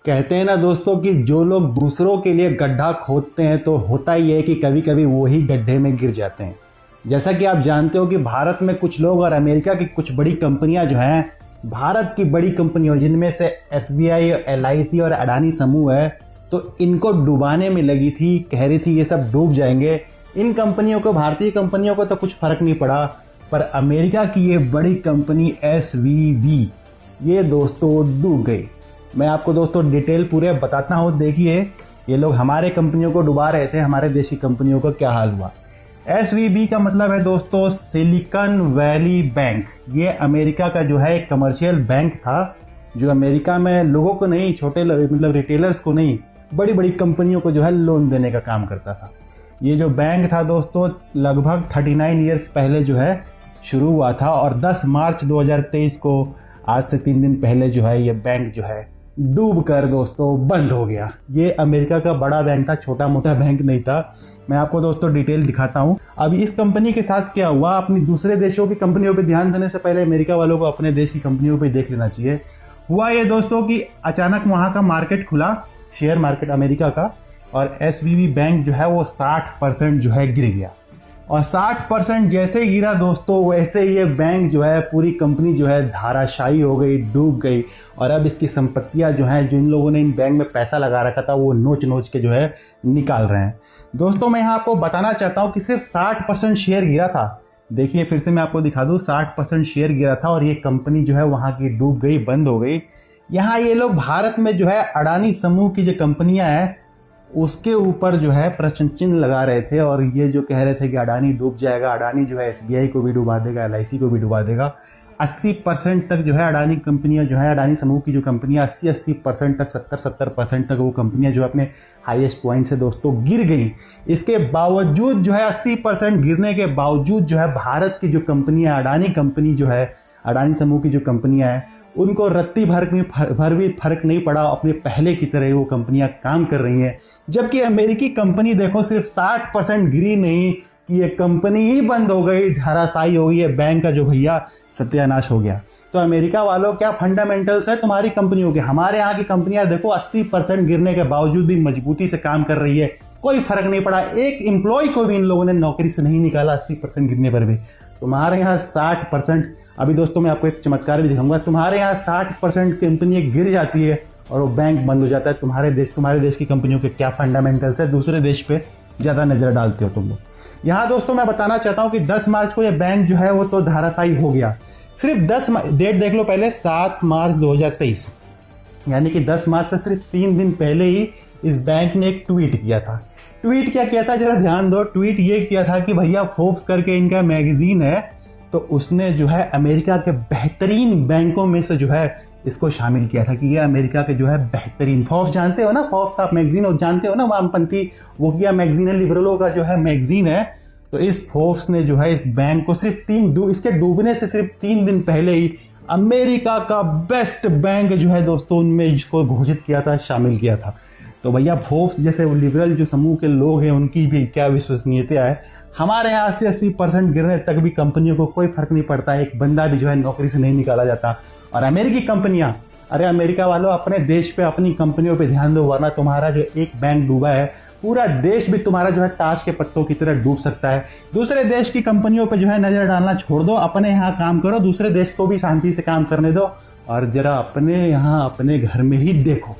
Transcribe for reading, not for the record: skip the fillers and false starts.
कहते हैं ना दोस्तों कि जो लोग दूसरों के लिए गड्ढा खोदते हैं तो होता ही है कि कभी कभी वो ही गड्ढे में गिर जाते हैं। जैसा कि आप जानते हो कि भारत में कुछ लोग और अमेरिका की कुछ बड़ी कंपनियां जो हैं, भारत की बड़ी कंपनियों जिनमें से SBI, LIC और अडानी समूह है, तो इनको डुबाने में लगी थी। कह रही थी ये सब डूब जाएंगे। इन कंपनियों को, भारतीय कंपनियों को तो कुछ फर्क नहीं पड़ा, पर अमेरिका की ये बड़ी कंपनी SVB ये दोस्तों डूब गई। मैं आपको दोस्तों डिटेल पूरे बताता हूँ। देखिए, ये लोग हमारे कंपनियों को डुबा रहे थे, हमारे देश की कंपनियों का क्या हाल हुआ। SVB का मतलब है दोस्तों सिलिकॉन वैली बैंक। ये अमेरिका का जो है एक कमर्शियल बैंक था, जो अमेरिका में लोगों को नहीं, छोटे मतलब रिटेलर्स को नहीं, बड़ी बड़ी कंपनियों को जो है लोन देने का काम करता था। ये जो बैंक था दोस्तों लगभग 39 ईयर्स पहले जो है शुरू हुआ था, और 10 मार्च 2023 को, आज से 3 दिन पहले जो है ये बैंक जो है डूब कर दोस्तों बंद हो गया। ये अमेरिका का बड़ा बैंक था, छोटा मोटा बैंक नहीं था। मैं आपको दोस्तों डिटेल दिखाता हूँ। अब इस कंपनी के साथ क्या हुआ, अपनी दूसरे देशों की कंपनियों पे ध्यान देने से पहले अमेरिका वालों को अपने देश की कंपनियों पे देख लेना चाहिए। हुआ ये दोस्तों कि अचानक वहां का मार्केट खुला, शेयर मार्केट अमेरिका का, और SVB बैंक जो है वो 60% जो है गिर गया। और 60% जैसे गिरा दोस्तों, वैसे ये बैंक जो है, पूरी कंपनी जो है धाराशायी हो गई, डूब गई। और अब इसकी संपत्तियां जो हैं, जिन लोगों ने इन बैंक में पैसा लगा रखा था, वो नोच नोच के जो है निकाल रहे हैं। दोस्तों मैं यहाँ आपको बताना चाहता हूँ कि सिर्फ 60% शेयर गिरा था। देखिए फिर से मैं आपको दिखा दूँ, 60% शेयर गिरा था और ये कंपनी जो है वहाँ की डूब गई, बंद हो गई। यहाँ ये लोग भारत में जो है अडानी समूह की जो कंपनियां हैं उसके ऊपर जो है प्रश्न चिन्ह लगा रहे थे, और ये जो कह रहे थे कि अडानी डूब जाएगा, अडानी जो है SBI को भी डुबा देगा, LIC को भी डुबा देगा। 80% तक जो है अडानी कंपनियां जो है, अडानी समूह की जो कंपनियां 80% तक, 70% तक वो कंपनियां जो अपने हाईएस्ट पॉइंट से दोस्तों गिर गई। इसके बावजूद जो है 80% गिरने के बावजूद जो है भारत की जो कंपनियां, अडानी कंपनी जो है, अडानी समूह की जो कंपनियां हैं, उनको रत्ती भर भी फर्क नहीं पड़ा। अपने पहले की तरह वो कंपनियां काम कर रही हैं। जबकि अमेरिकी कंपनी देखो सिर्फ 60% गिरी नहीं कि ये कंपनी ही बंद हो गई, धराशायी हो गई है, बैंक का जो भैया सत्यानाश हो गया। तो अमेरिका वालों, क्या फंडामेंटल्स है तुम्हारी कंपनियों के? हमारे यहाँ की कंपनियां देखो 80% गिरने के बावजूद भी मजबूती से काम कर रही है, कोई फर्क नहीं पड़ा। एक एम्प्लॉय को भी इन लोगों ने नौकरी से नहीं निकाला 80% गिरने पर भी। तुम्हारे यहाँ 60%, अभी दोस्तों मैं आपको एक चमत्कार भी दिखाऊंगा। तुम्हारे यहाँ 60% कंपनी गिर जाती है और वो बैंक बंद हो जाता है। तुम्हारे देश की कंपनियों के क्या फंडामेंटल्स है? दूसरे देश पे ज्यादा नजर डालते हो तुम लोग। यहाँ दोस्तों मैं बताना चाहता हूँ कि 10 मार्च को ये बैंक जो है वो तो धाराशायी हो गया। सिर्फ डेट देख लो पहले, 7 मार्च 2023, यानी कि 10 मार्च से सिर्फ 3 दिन पहले ही इस बैंक ने एक ट्वीट किया था। ट्वीट क्या किया था जरा ध्यान दो। ट्वीट ये किया था कि भैया फोर्ब्स करके इनका मैगजीन है, तो उसने जो है अमेरिका के बेहतरीन बैंकों में से जो है इसको शामिल किया था कि ये अमेरिका के जो है बेहतरीन, फोर्ब्स जानते हो ना, फोर्ब्स आप मैगजीन जानते हो ना, वामपंथी वो किया मैगजीन है, लिबरलों का जो है मैगजीन है। तो इस फोर्ब्स ने जो है इस बैंक को सिर्फ इसके डूबने से सिर्फ 3 दिन पहले ही अमेरिका का बेस्ट बैंक जो है दोस्तों उनमें इसको घोषित किया था, शामिल किया था। तो भैया फोर्ब्स जैसे लिबरल जो समूह के लोग हैं उनकी भी क्या विश्वसनीयता है। हमारे यहाँ 80% गिरने तक भी कंपनियों को कोई फर्क नहीं पड़ता, एक बंदा भी जो है नौकरी से नहीं निकाला जाता। और अमेरिकी कंपनियां, अरे अमेरिका वालों अपने देश पे, अपनी कंपनियों पे ध्यान दो, वरना तुम्हारा जो एक बैंक डूबा है, पूरा देश भी तुम्हारा जो है ताश के पत्तों की तरह डूब सकता है। दूसरे देश की कंपनियों पे जो है नजर डालना छोड़ दो, अपने यहाँ काम करो, दूसरे देश को भी शांति से काम करने दो, और जरा अपने यहाँ अपने घर में ही देखो।